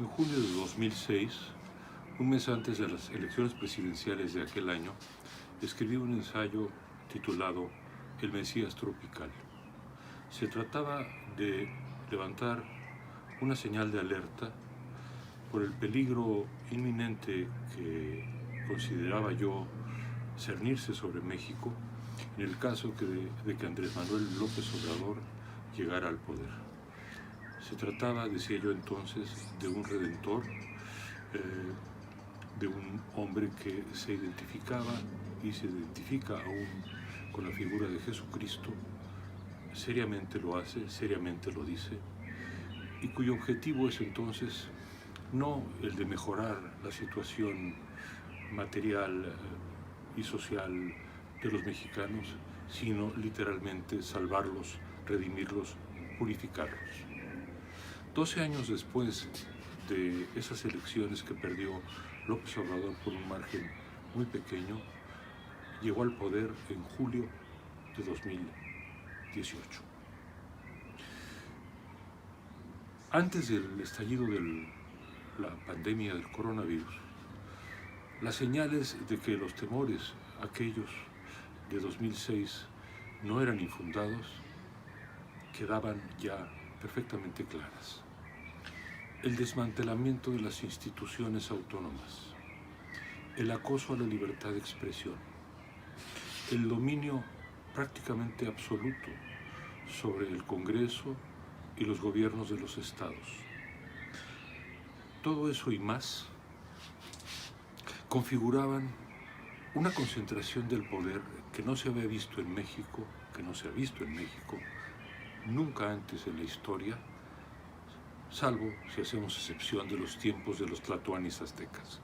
En junio de 2006, un mes antes de las elecciones presidenciales de aquel año, escribí un ensayo titulado El Mesías Tropical. Se trataba de levantar una señal de alerta por el peligro inminente que consideraba yo cernirse sobre México en el caso de que Andrés Manuel López Obrador llegara al poder. Se trataba, decía yo entonces, de un redentor, de un hombre que se identificaba y se identifica aún con la figura de Jesucristo, seriamente lo hace, seriamente lo dice, y cuyo objetivo es entonces no el de mejorar la situación material y social de los mexicanos, sino literalmente salvarlos, redimirlos, purificarlos. 12 años después de esas elecciones que perdió López Obrador por un margen muy pequeño, llegó al poder en julio de 2018. Antes del estallido de la pandemia del coronavirus, las señales de que los temores, aquellos de 2006, no eran infundados, quedaban ya perfectamente claras. El desmantelamiento de las instituciones autónomas, el acoso a la libertad de expresión, el dominio prácticamente absoluto sobre el Congreso y los gobiernos de los estados. Todo eso y más configuraban una concentración del poder que no se había visto en México, nunca antes en la historia, salvo si hacemos excepción de los tiempos de los tlatoanis aztecas.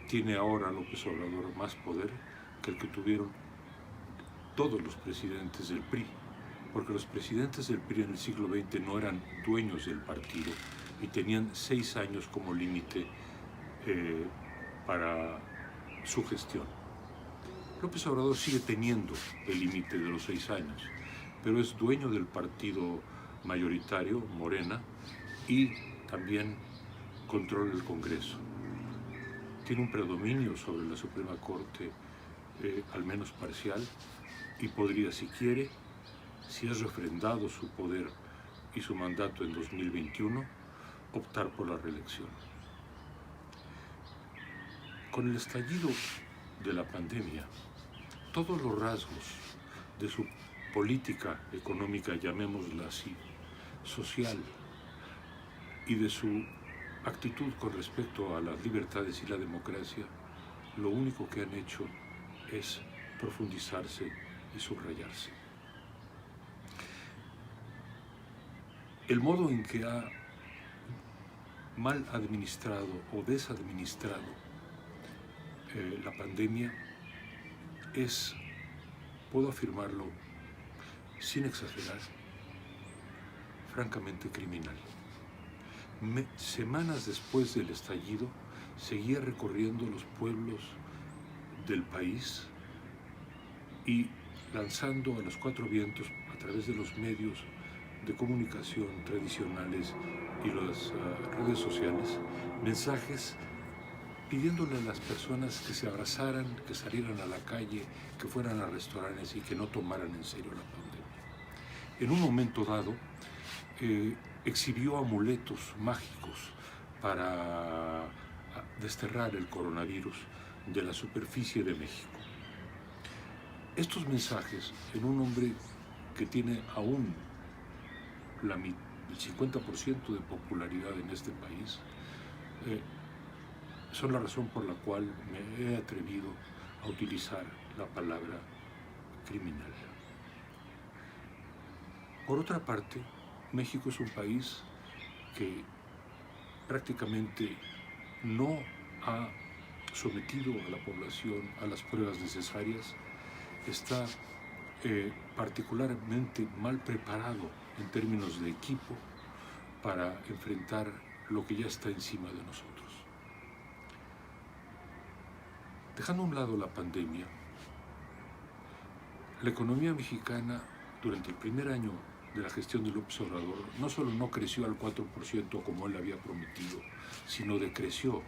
Tiene ahora López Obrador más poder que el que tuvieron todos los presidentes del PRI, porque los presidentes del PRI en el siglo XX no eran dueños del partido y tenían 6 años como límite para su gestión. López Obrador sigue teniendo el límite de los 6 años, pero es dueño del partido mayoritario, Morena, y también controla el Congreso. Tiene un predominio sobre la Suprema Corte, al menos parcial, y podría, si quiere, si es refrendado su poder y su mandato en 2021, optar por la reelección. Con el estallido de la pandemia, todos los rasgos de su política económica, llamémosla así, social, y de su actitud con respecto a las libertades y la democracia, lo único que han hecho es profundizarse y subrayarse. El modo en que ha mal administrado o desadministrado la pandemia es, puedo afirmarlo sin exagerar, francamente criminal. Semanas después del estallido, seguía recorriendo los pueblos del país y lanzando a los 4 vientos, a través de los medios de comunicación tradicionales y las redes sociales, mensajes pidiéndole a las personas que se abrazaran, que salieran a la calle, que fueran a restaurantes y que no tomaran en serio la pandemia. En un momento dado, exhibió amuletos mágicos para desterrar el coronavirus de la superficie de México. Estos mensajes, en un hombre que tiene aún el 50% de popularidad en este país, son la razón por la cual me he atrevido a utilizar la palabra criminal. Por otra parte, México es un país que prácticamente no ha sometido a la población a las pruebas necesarias, está particularmente mal preparado en términos de equipo para enfrentar lo que ya está encima de nosotros. Dejando a un lado la pandemia, la economía mexicana durante el primer año de la gestión de López Obrador no solo no creció al 4% como él había prometido, sino decreció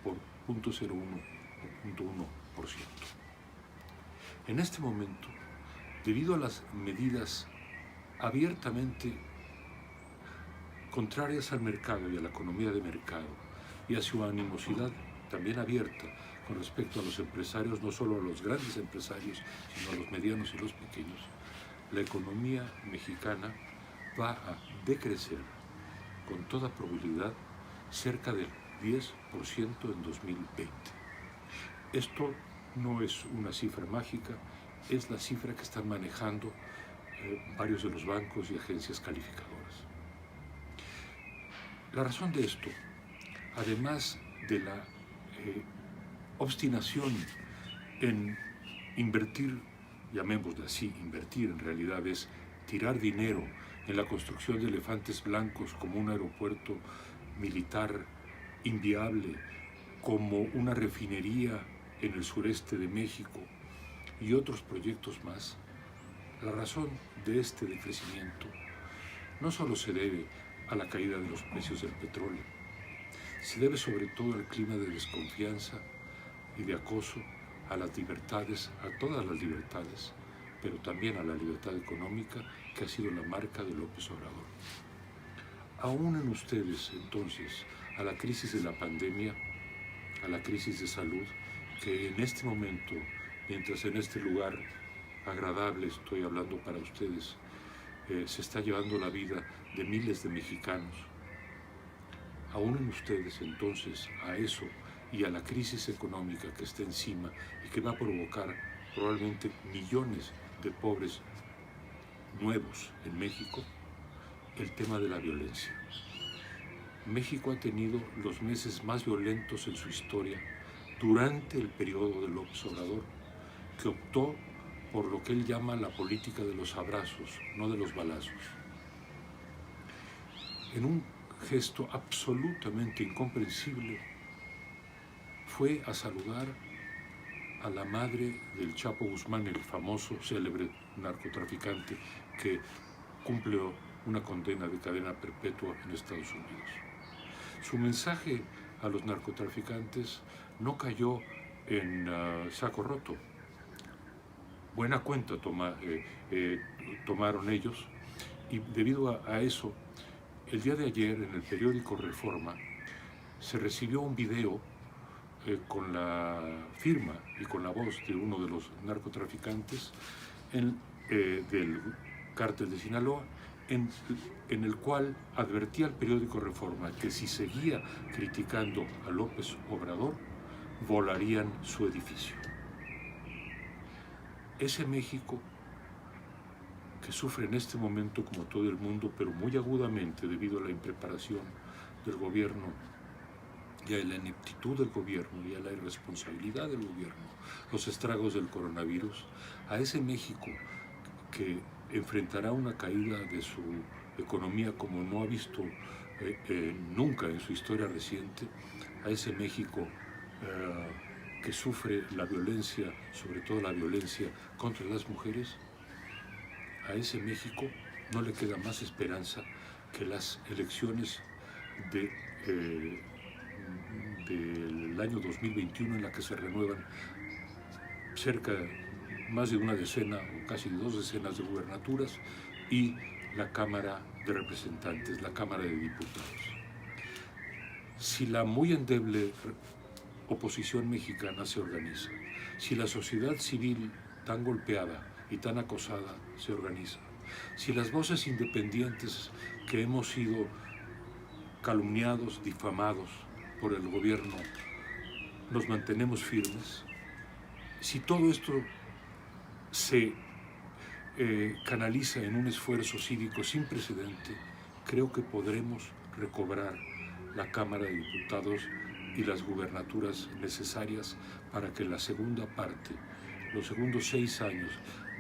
por 0.01 o 0.1%. En este momento, debido a las medidas abiertamente contrarias al mercado y a la economía de mercado, y a su animosidad también abierta con respecto a los empresarios, no solo a los grandes empresarios, sino a los medianos y los pequeños, la economía mexicana va a decrecer con toda probabilidad cerca del 10% en 2020. Esto no es una cifra mágica, es la cifra que están manejando varios de los bancos y agencias calificadoras. La razón de esto, además de la obstinación en invertir, llamémoslo así, invertir en realidad es tirar dinero en la construcción de elefantes blancos como un aeropuerto militar inviable, como una refinería en el sureste de México y otros proyectos más. La razón de este decrecimiento no solo se debe a la caída de los precios del petróleo, se debe sobre todo al clima de desconfianza y de acoso a las libertades, a todas las libertades, pero también a la libertad económica que ha sido la marca de López Obrador. Aún en ustedes, entonces, a la crisis de la pandemia, a la crisis de salud, que en este momento, mientras en este lugar agradable estoy hablando para ustedes, se está llevando la vida de miles de mexicanos. Aún en ustedes, entonces, a eso y a la crisis económica que está encima y que va a provocar probablemente millones de pobres nuevos en México, el tema de la violencia. México ha tenido los meses más violentos en su historia durante el periodo de López Obrador, que optó por lo que él llama la política de los abrazos, no de los balazos. En un gesto absolutamente incomprensible, fue a saludar a la madre del Chapo Guzmán, el famoso, célebre narcotraficante que cumple una condena de cadena perpetua en Estados Unidos. Su mensaje a los narcotraficantes no cayó en saco roto. Buena cuenta tomaron ellos, y debido a eso, el día de ayer en el periódico Reforma se recibió un video con la firma y con la voz de uno de los narcotraficantes del cártel de Sinaloa, en el cual advertía al periódico Reforma que si seguía criticando a López Obrador, volarían su edificio. Ese México que sufre en este momento, como todo el mundo, pero muy agudamente debido a la impreparación del gobierno y a la ineptitud del gobierno y a la irresponsabilidad del gobierno, los estragos del coronavirus, a ese México que enfrentará una caída de su economía como no ha visto nunca en su historia reciente, a ese México que sufre la violencia, sobre todo la violencia contra las mujeres, a ese México no le queda más esperanza que las elecciones del año 2021, en la que se renuevan más de una decena o casi 2 decenas de gubernaturas y la Cámara de Representantes, la Cámara de Diputados. Si la muy endeble oposición mexicana se organiza, si la sociedad civil tan golpeada y tan acosada se organiza, si las voces independientes que hemos sido calumniados, difamados por el gobierno, nos mantenemos firmes, si todo esto se canaliza en un esfuerzo cívico sin precedente, creo que podremos recobrar la Cámara de Diputados y las gubernaturas necesarias para que la segunda parte, los segundos 6 años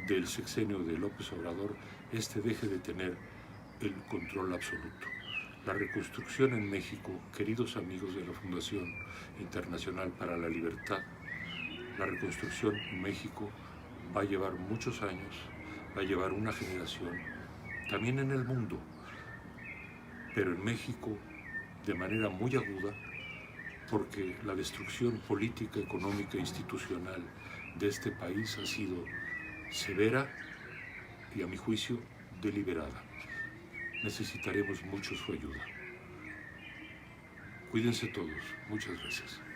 del sexenio de López Obrador, deje de tener el control absoluto. La reconstrucción en México, queridos amigos de la Fundación Internacional para la Libertad, la reconstrucción en México va a llevar muchos años, va a llevar una generación, también en el mundo, pero en México de manera muy aguda, porque la destrucción política, económica e institucional de este país ha sido severa y, a mi juicio, deliberada. Necesitaremos mucho su ayuda. Cuídense todos. Muchas gracias.